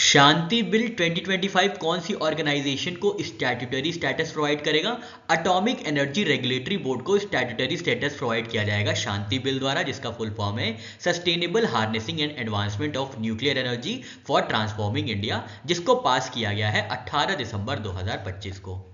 शांति bill 2025 कौन सी organisation को statutory status provide करेगा? एटॉमिक एनर्जी रेगुलेटरी बोर्ड को स्टैट्यूटरी स्टेटस प्रोवाइड किया जाएगा शांति बिल द्वारा, जिसका फुल फॉर्म है sustainable harnessing and advancement of nuclear energy for transforming India, जिसको पास किया गया है 18 दिसंबर 2025 को।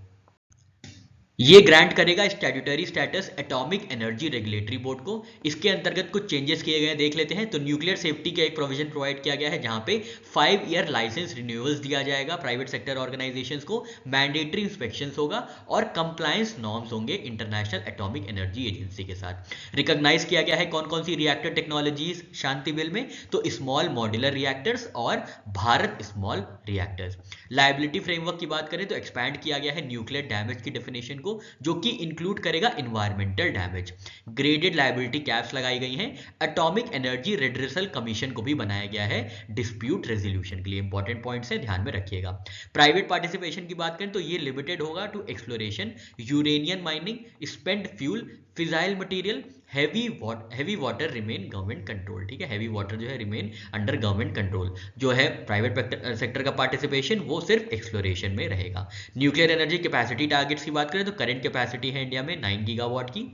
ये ग्रांट करेगा statutory status atomic energy regulatory board को। इसके अंतर्गत कुछ चेंजेस किए गए हैं, देख लेते हैं। तो न्यूक्लियर सेफ्टी का एक प्रोविजन प्रोवाइड किया गया है, जहां पे 5 ईयर लाइसेंस रिन्यूअल्स दिया जाएगा प्राइवेट सेक्टर ऑर्गेनाइजेशंस को, मैंडेटरी इंस्पेक्शंस होगा और कंप्लायंस नॉर्म्स होंगे इंटरनेशनल एटॉमिक एनर्जी एजेंसी के साथ। रिकॉग्नाइज किया गया है कौन कौन सी रिएक्टर टेक्नोलॉजीज शांति बिल में, तो स्मॉल मॉड्यूलर रिएक्टर्स और Bharat small reactors. Liability framework की बात करें तो एक्सपैंड किया गया है न्यूक्लियर डैमेज की डेफिनेशन को, जो कि इंक्लूड करेगा environmental damage. Graded liability caps लगाई गई हैं। एटॉमिक एनर्जी रेड्रेसल कमीशन को भी बनाया गया है डिस्प्यूट रेजोल्यूशन के लिए। इंपॉर्टेंट पॉइंट्स है, ध्यान में रखिएगा। प्राइवेट पार्टिसिपेशन की बात करें तो ये लिमिटेड होगा to exploration, uranium mining, spent fuel, fissile material, heavy water remain government control. ठीक है, हैवी वाटर जो है रिमेन अंडर गवर्नमेंट कंट्रोल। जो है प्राइवेट सेक्टर का पार्टिसिपेशन वो सिर्फ एक्सप्लोरेशन में रहेगा। न्यूक्लियर एनर्जी कैपेसिटी टारगेट्स की बात करें तो करंट कैपेसिटी है इंडिया में 9 गीगावाट की।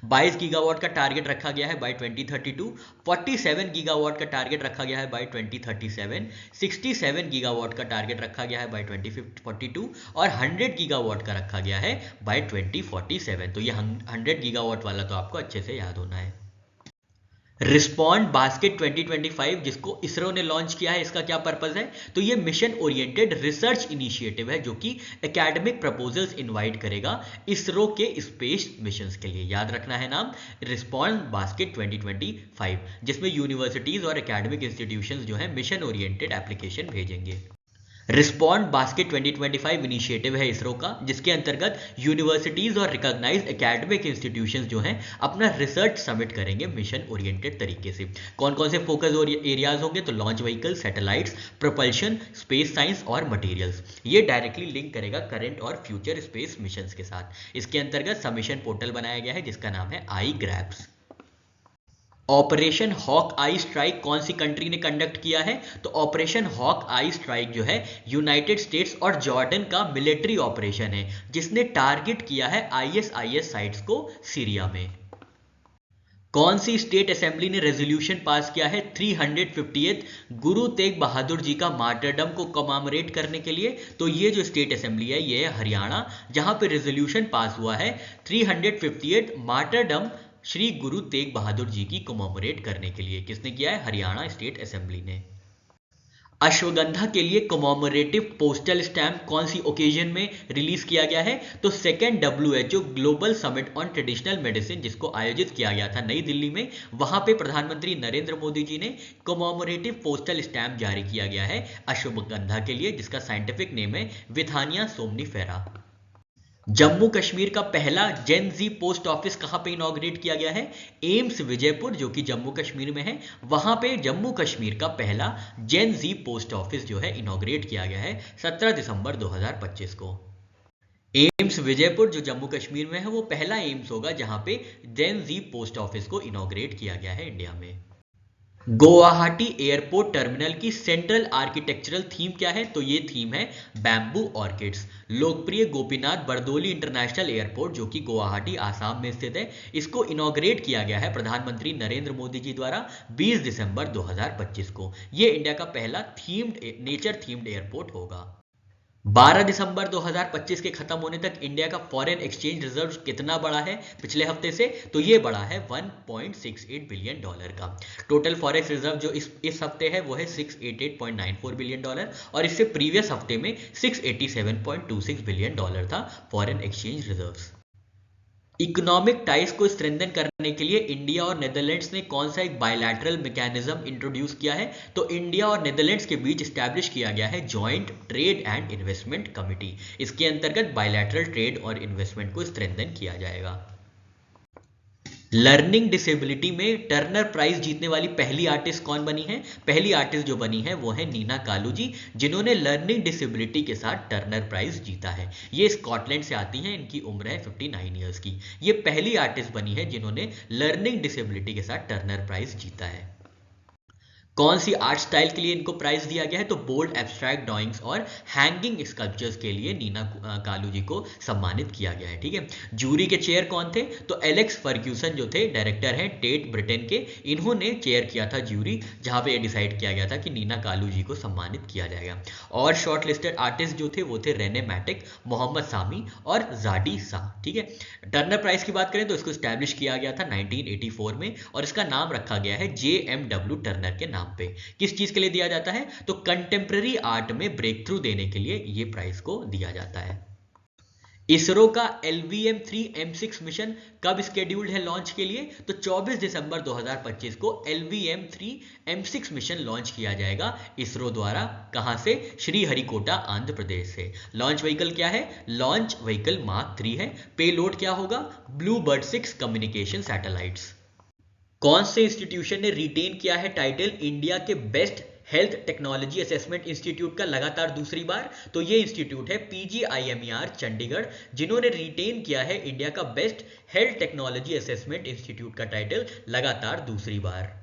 22 गीगावाट का टारगेट रखा गया है बाय 2032, 47 गीगावाट का टारगेट रखा गया है बाय 2037, 67 गीगावाट का टारगेट रखा गया है बाय 2042 और 100 गीगावाट का रखा गया है बाय 2047। तो ये 100 गीगावाट वाला तो आपको अच्छे से याद होना है। रिस्पॉन्ड बास्केट 2025 जिसको इसरो ने लॉन्च किया है, इसका क्या पर्पस है? तो ये मिशन ओरिएंटेड रिसर्च इनिशिएटिव है, जो कि एकेडमिक प्रपोजल्स इनवाइट करेगा इसरो के स्पेस मिशंस के लिए। याद रखना है नाम, रिस्पॉन्ड बास्केट 2025, जिसमें यूनिवर्सिटीज और एकेडमिक इंस्टीट्यूशंस जो है मिशन ओरिएंटेड एप्लीकेशन भेजेंगे। रिस्पॉन्ड बास्केट 2025 इनिशिएटिव है इसरो का, जिसके अंतर्गत यूनिवर्सिटीज और रिकॉग्नाइज्ड एकेडमिक इंस्टीट्यूशंस जो हैं अपना रिसर्च सबमिट करेंगे मिशन ओरिएंटेड तरीके से। कौन कौन से फोकस एरियाज होंगे? तो launch vehicle, satellites, propulsion, space science और मटेरियल्स। ये डायरेक्टली लिंक करेगा करंट और फ्यूचर स्पेस मिशंस के साथ। इसके अंतर्गत सबमिशन पोर्टल बनाया गया है जिसका नाम है आई ग्रैब्स। ऑपरेशन हॉक आई स्ट्राइक कौन सी कंट्री ने कंडक्ट किया है? तो ऑपरेशन हॉक आई स्ट्राइक जो है यूनाइटेड स्टेट्स और जॉर्डन का मिलिट्री ऑपरेशन है, जिसने टारगेट किया है आईएसआईएस साइट्स को सीरिया में। कौन सी स्टेट असेंबली ने रेजोल्यूशन पास किया है 350th गुरु तेग बहादुर जी का मार्टरडम को कमेमोरेट करने के लिए? तो ये जो स्टेट असेंबली है ये है हरियाणा, जहां पे रेजोल्यूशन पास हुआ है 350th मार्टरडम श्री गुरु तेग बहादुर जी की कमेमोरेट करने के लिए। किसने किया है? हरियाणा स्टेट असेंबली ने। अश्वगंधा के लिए कमेमोरेटिव पोस्टल स्टैम्प कौन सी ओकेजन में रिलीज किया गया है? तो second WHO global summit on traditional medicine, जिसको आयोजित किया गया था नई दिल्ली में, वहां पे प्रधानमंत्री नरेंद्र मोदी जी ने कमेमोरेटिव पोस्टल स्टैम्प जारी किया गया है अश्वगंधा के लिए, जिसका साइंटिफिक नेम है विथानिया सोमनीफेरा। जम्मू कश्मीर का पहला जेन जी पोस्ट ऑफिस कहां पे इनॉग्रेट किया गया है? एम्स विजयपुर, जो कि जम्मू कश्मीर में है, वहां पे जम्मू कश्मीर का पहला जेन जी पोस्ट ऑफिस जो है इनॉग्रेट किया गया है 17 दिसंबर 2025 को। एम्स विजयपुर जो जम्मू कश्मीर में है वो पहला एम्स होगा जहां पे जेन जी पोस्ट ऑफिस को इनॉग्रेट किया गया है इंडिया में। गुवाहाटी एयरपोर्ट टर्मिनल की सेंट्रल आर्किटेक्चरल थीम क्या है? तो ये थीम है बैम्बू ऑर्किड्स। लोकप्रिय गोपीनाथ बरदोली इंटरनेशनल एयरपोर्ट जो कि गुवाहाटी आसाम में स्थित है, इसको इनॉग्रेट किया गया है प्रधानमंत्री नरेंद्र मोदी जी द्वारा 20 दिसंबर 2025 को। ये इंडिया का पहला नेचर थीम्ड एयरपोर्ट होगा। 12 दिसंबर 2025 के खत्म होने तक इंडिया का फॉरेन एक्सचेंज रिजर्व कितना बढ़ा है पिछले हफ्ते से? तो ये बढ़ा है $1.68 बिलियन का। टोटल फॉरेक्स रिजर्व जो इस हफ्ते है वो है $688.94 बिलियन और इससे प्रीवियस हफ्ते में $687.26 बिलियन था foreign exchange reserves. Economic ties को स्ट्रेंथन करने के लिए इंडिया और नेदरलैंड्स ने कौन सा एक बायलैटरल मैकेनिज्म इंट्रोड्यूस किया है? तो इंडिया और नेदरलैंड्स के बीच स्टैब्लिश किया गया है joint trade and investment committee. इसके अंतर्गत बायलैटरल ट्रेड और इन्वेस्टमेंट को स्ट्रेंथन किया जाएगा। लर्निंग डिसेबिलिटी में टर्नर प्राइज जीतने वाली पहली आर्टिस्ट कौन बनी है? पहली आर्टिस्ट जो बनी है वो है नीना कालू जी, जिन्होंने लर्निंग डिसेबिलिटी के साथ टर्नर प्राइज जीता है। ये स्कॉटलैंड से आती हैं, इनकी उम्र है 59 ईयर्स की। ये पहली आर्टिस्ट बनी है जिन्होंने लर्निंग डिसेबिलिटी के साथ टर्नर प्राइज जीता है। कौन सी आर्ट स्टाइल के लिए इनको प्राइज दिया गया है? तो बोल्ड एब्स्ट्रैक्ट ड्राइंग्स और हैंगिंग स्कल्पचर्स के लिए नीना कालू जी को सम्मानित किया गया है। ठीक है, जूरी के चेयर कौन थे? तो एलेक्स फर्ग्यूसन जो थे, डायरेक्टर हैं टेट ब्रिटेन के, इन्होंने चेयर किया था जूरी, जहां पे ये डिसाइड किया गया था कि नीना कालू जी को सम्मानित किया जाएगा। और शॉर्ट लिस्टेड आर्टिस्ट जो थे वो थे रेने मैटिक, मोहम्मद सामी और जाडी शाह। ठीक है, टर्नर प्राइज की बात करें तो इसको स्टैब्लिश किया गया था 1984 में और इसका नाम रखा गया है JMW टर्नर के नाम पे। किस चीज के लिए दिया जाता है? तो कंटेम्प्रेरी आर्ट में ब्रेक थ्रू देने के लिए ये प्राइज को दिया जाता है। इसरो का LVM-3 M6 मिशन कब स्केड्यूल्ड है लॉन्च के लिए? तो 24 दिसंबर 2025 को LVM-3 M6 मिशन लॉन्च किया जाएगा इसरो द्वारा। कहां से? श्रीहरिकोटा आंध्र प्रदेश से। लॉन्च व्हीकल क्या है? लॉन्च व्हीकल मार्क 3 है। पेलोड क्या होगा? Bluebird 6 communication satellites. कौन से इंस्टीट्यूशन ने रिटेन किया है टाइटल इंडिया के best health technology assessment institute का लगातार दूसरी बार? तो ये इंस्टीट्यूट है PGIMER चंडीगढ़, जिन्होंने रिटेन किया है इंडिया का best health technology assessment institute का टाइटल लगातार दूसरी बार।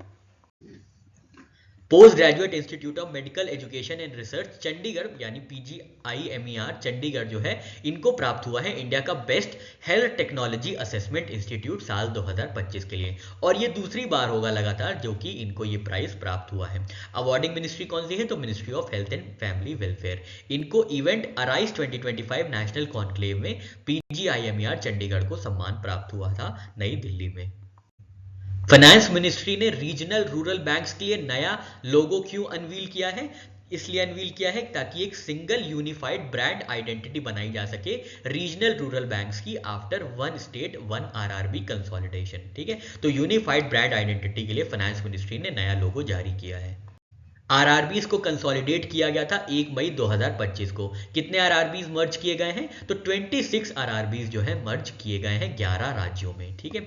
Post graduate institute of medical education and research Chandigarh यानी PGIMER चंडीगढ़ जो है, इनको प्राप्त हुआ है इंडिया का best health technology assessment institute साल 2025 के लिए, और ये दूसरी बार होगा लगातार जो कि इनको ये प्राइज प्राप्त हुआ है। अवार्डिंग मिनिस्ट्री कौन सी है? तो ministry of health and family welfare. इनको इवेंट अराइज 2025 नेशनल कॉन्क्लेव में PGIMER चंडीगढ़ को सम्मान प्राप्त हुआ था नई दिल्ली में। फाइनेंस मिनिस्ट्री ने रीजनल रूरल बैंक्स के लिए नया लोगो क्यों अनवील किया है? इसलिए अनवील किया है ताकि एक सिंगल यूनिफाइड ब्रांड आइडेंटिटी बनाई जा सके रीजनल रूरल बैंक्स की after one state one RRB consolidation. ठीक है, तो यूनिफाइड ब्रांड आइडेंटिटी के लिए फाइनेंस मिनिस्ट्री ने नया लोगो जारी किया है। आरआरबीज को कंसोलिडेट किया गया था 1 मई 2025 को। कितने आरआरबीज मर्ज किए गए हैं? तो 26 आरआरबीज जो है मर्ज किए गए हैं 11 राज्यों में। ठीक है,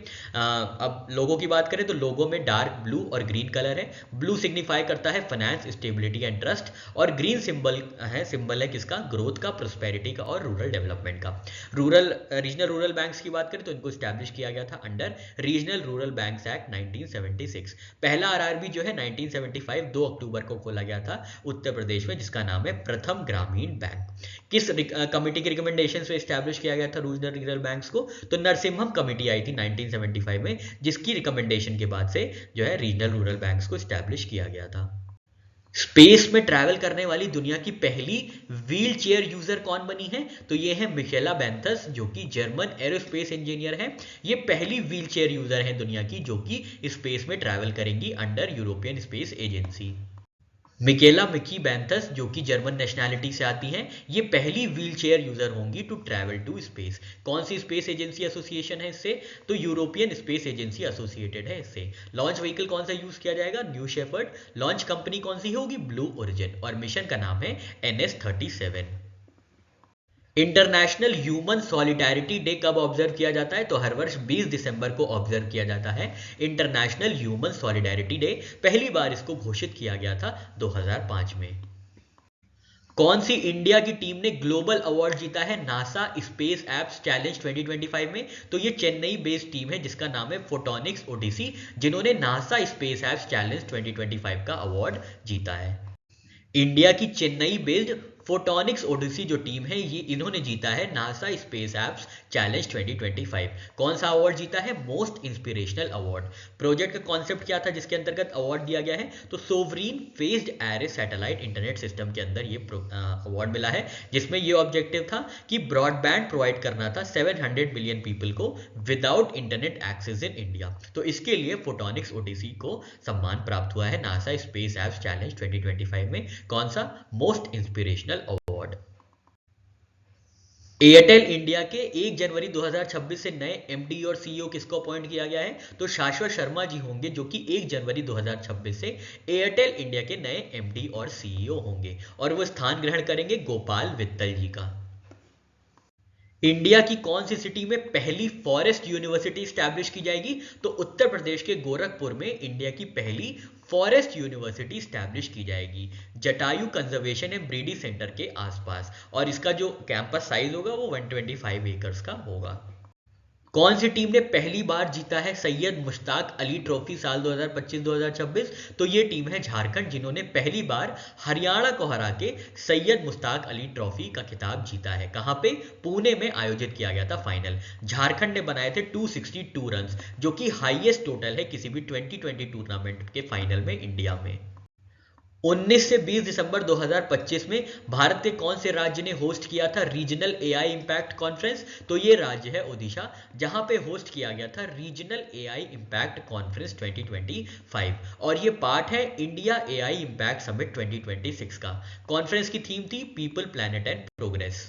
अब लोगों की बात करें तो लोगों में डार्क ब्लू और ग्रीन कलर है। ब्लू सिग्निफाई करता है फाइनेंस, स्टेबिलिटी एंड ट्रस्ट, और ग्रीन सिंबल है किसका? ग्रोथ का, प्रोस्पेरिटी का और रूरल डेवलपमेंट का। रीजनल रूरल बैंक्स की बात करें तो इनको स्टैब्लिश किया गया था under regional rural banks act 1976। पहला आरआरबी जो है 1975 2 अक्टूबर को खोला गया था उत्तर प्रदेश में, जिसका नाम है प्रथम ग्रामीण बैंक। किस कमिटी के रिकमेंडेशन से एस्टैब्लिश किया गया था रीजनल बैंक्स को? तो नरसिम्हम कमिटी आई थी 1975 में, जिसकी रिकमेंडेशन के बाद से जो है रीजनल रूरल बैंक्स को एस्टैब्लिश किया गया था। स्पेस में ट्रैवल करने वाली दुनिया की पहली व्हील चेयर यूजर कौन बनी है? तो ये है मिशेला बेंथस, जो कि जर्मन एरोस्पेस इंजीनियर है। ये पहली व्हील चेयर यूजर है दुनिया की जो कि स्पेस में ट्रैवल करेंगी under European space agency. Michaela Miki Benthaus जो कि जर्मन नेशनैलिटी से आती हैं, ये पहली व्हील चेयर यूजर होंगी टू ट्रैवल टू स्पेस। कौन सी स्पेस एजेंसी एसोसिएशन है इससे? तो यूरोपियन स्पेस एजेंसी एसोसिएटेड है इससे। लॉन्च व्हीकल कौन सा यूज किया जाएगा? New shepherd. लॉन्च कंपनी कौन सी होगी? ब्लू ओरिजिन, और मिशन का नाम है NS-37। International human solidarity day कब ऑब्जर्व किया जाता है? तो हर वर्ष 20 दिसंबर को ऑब्जर्व किया जाता है इंटरनेशनल ह्यूमन सॉलिडारिटी डे। पहली बार इसको घोषित किया गया था 2005 में। कौन सी इंडिया की टीम ने ग्लोबल अवार्ड जीता है नासा स्पेस एप्स चैलेंज 2025 में? तो ये चेन्नई बेस्ड टीम है जिसका नाम है फोटोनिक्स ओडिसी, जिन्होंने नासा स्पेस एप्स चैलेंज 2025 का अवार्ड जीता है। इंडिया की चेन्नई बेस्ड फोटोनिक्स ओडिसी जो टीम है, ये इन्होंने जीता है नासा स्पेस एप्स चैलेंज 2025। कौन सा अवार्ड जीता है? Most inspirational award. प्रोजेक्ट का कॉन्सेप्ट क्या था जिसके अंतर्गत अवार्ड दिया गया है? तो sovereign phased array satellite internet system के अंदर ये अवार्ड मिला है, जिसमें ये ऑब्जेक्टिव था कि ब्रॉडबैंड प्रोवाइड करना था 700 मिलियन पीपल को without internet access in India. तो इसके लिए फोटोनिक्स ओडिसी को सम्मान प्राप्त हुआ है नासा स्पेस एप्स चैलेंज 2025 में। कौन सा? Most inspirational award. Airtel India के 1 जनवरी 2026 से नए MD और CEO किसको अपॉइंट किया गया है? तो शाश्वत शर्मा जी होंगे, जो कि 1 जनवरी 2026 से एयरटेल इंडिया के नए MD और CEO होंगे, और वो स्थान ग्रहण करेंगे गोपाल वित्तल जी का। इंडिया की कौन सी सिटी में पहली फॉरेस्ट यूनिवर्सिटी स्टैब्लिश की जाएगी? तो उत्तर प्रदेश के गोरखपुर में इंडिया की पहली फॉरेस्ट यूनिवर्सिटी स्टैब्लिश की जाएगी Jatayu conservation and breeding centre के आसपास, और इसका जो कैंपस साइज होगा वो 125 एकर्स का होगा। कौन सी टीम ने पहली बार जीता है सैयद मुश्ताक अली ट्रॉफी साल 2025-2026? तो ये टीम है झारखंड, जिन्होंने पहली बार हरियाणा को हरा के सैयद मुश्ताक अली ट्रॉफी का खिताब जीता है। कहां पे? पुणे में आयोजित किया गया था फाइनल। झारखंड ने बनाए थे 262 रन, जो कि हाईएस्ट टोटल है किसी भी 2020 टूर्नामेंट के फाइनल में इंडिया में। 19 से 20 दिसंबर 2025 में भारत के कौन से राज्य ने होस्ट किया था रीजनल एआई इंपैक्ट कॉन्फ्रेंस? तो ये राज्य है ओडिशा, जहां पे होस्ट किया गया था रीजनल एआई इंपैक्ट कॉन्फ्रेंस 2025, और ये पार्ट है इंडिया एआई इंपैक्ट समिट 2026 का। कॉन्फ्रेंस की थीम थी पीपल, प्लैनेट एंड प्रोग्रेस।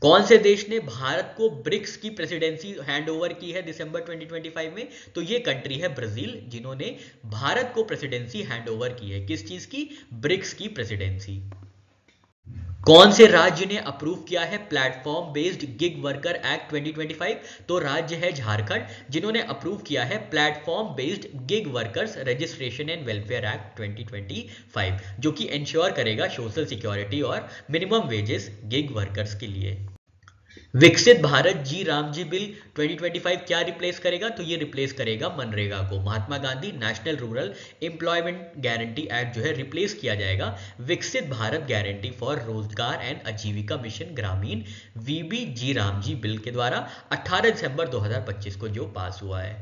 कौन से देश ने भारत को ब्रिक्स की प्रेसिडेंसी हैंड ओवर की है दिसंबर 2025 में? तो ये कंट्री है ब्राजील, जिन्होंने भारत को प्रेसिडेंसी हैंड ओवर की है। किस चीज की? ब्रिक्स की प्रेसिडेंसी। कौन से राज्य ने अप्रूव किया है platform based gig worker act 2025? तो राज्य है झारखंड, जिन्होंने अप्रूव किया है platform based gig workers registration and welfare act 2025, जो कि इंश्योर करेगा सोशल सिक्योरिटी और मिनिमम वेजेस गिग वर्कर्स के लिए। विकसित भारत जी रामजी बिल 2025 क्या रिप्लेस करेगा? तो ये रिप्लेस करेगा मनरेगा को। Mahatma Gandhi national rural employment guarantee act जो है रिप्लेस किया जाएगा Viksit Bharat guarantee for Rozgar and Ajeevika mission Gramin VB ji Ramji bill के द्वारा 18 दिसंबर 2025 को जो पास हुआ है।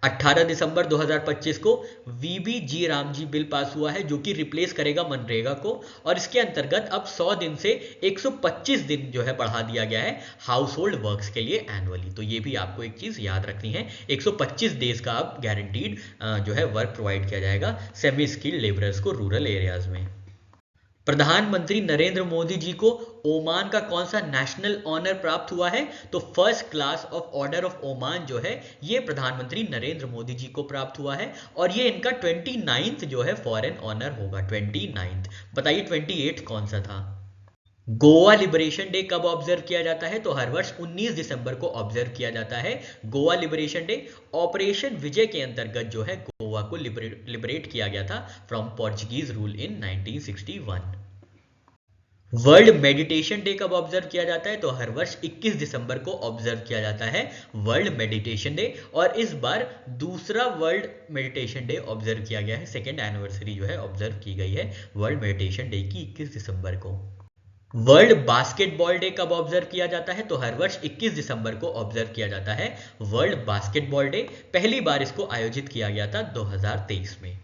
18 दिसंबर 2025 को वीबी जी रामजी बिल पास हुआ है, जो कि रिप्लेस करेगा मनरेगा को, और इसके अंतर्गत अब 100 दिन से 125 दिन जो है बढ़ा दिया गया है हाउस होल्ड वर्क्स के लिए एनुअली। तो ये भी आपको एक चीज याद रखनी है, 125 डेज का अब गारंटीड जो है वर्क प्रोवाइड किया जाएगा सेमी स्किल्ड लेबरर्स को रूरल एरियाज में। प्रधानमंत्री नरेंद्र मोदी जी को ओमान का कौन सा नेशनल ऑनर प्राप्त हुआ है? तो first class of order of Oman जो है ये प्रधानमंत्री नरेंद्र मोदी जी को प्राप्त हुआ है, और ये इनका 29th जो है फॉरेन ऑनर होगा। 29th। बताइए 28 कौन सा था? गोवा लिबरेशन डे कब ऑब्जर्व किया जाता है? तो हर वर्ष 19 दिसंबर को ऑब्जर्व किया जाता है गोवा लिबरेशन डे। ऑपरेशन विजय के अंतर्गत जो है गोवा को लिबरेट किया गया था from Portuguese rule in 1961। World meditation day कब ऑब्जर्व किया जाता है? तो हर वर्ष 21 दिसंबर को ऑब्जर्व किया जाता है वर्ल्ड मेडिटेशन डे, और इस बार दूसरा वर्ल्ड मेडिटेशन डे ऑब्जर्व किया गया है। सेकेंड एनिवर्सरी जो है ऑब्जर्व की गई है वर्ल्ड मेडिटेशन डे की 21 दिसंबर को। वर्ल्ड बास्केटबॉल डे कब ऑब्जर्व किया जाता है? तो हर वर्ष 21 दिसंबर को ऑब्जर्व किया जाता है वर्ल्ड बास्केटबॉल डे। पहली बार इसको आयोजित किया गया था 2023 में।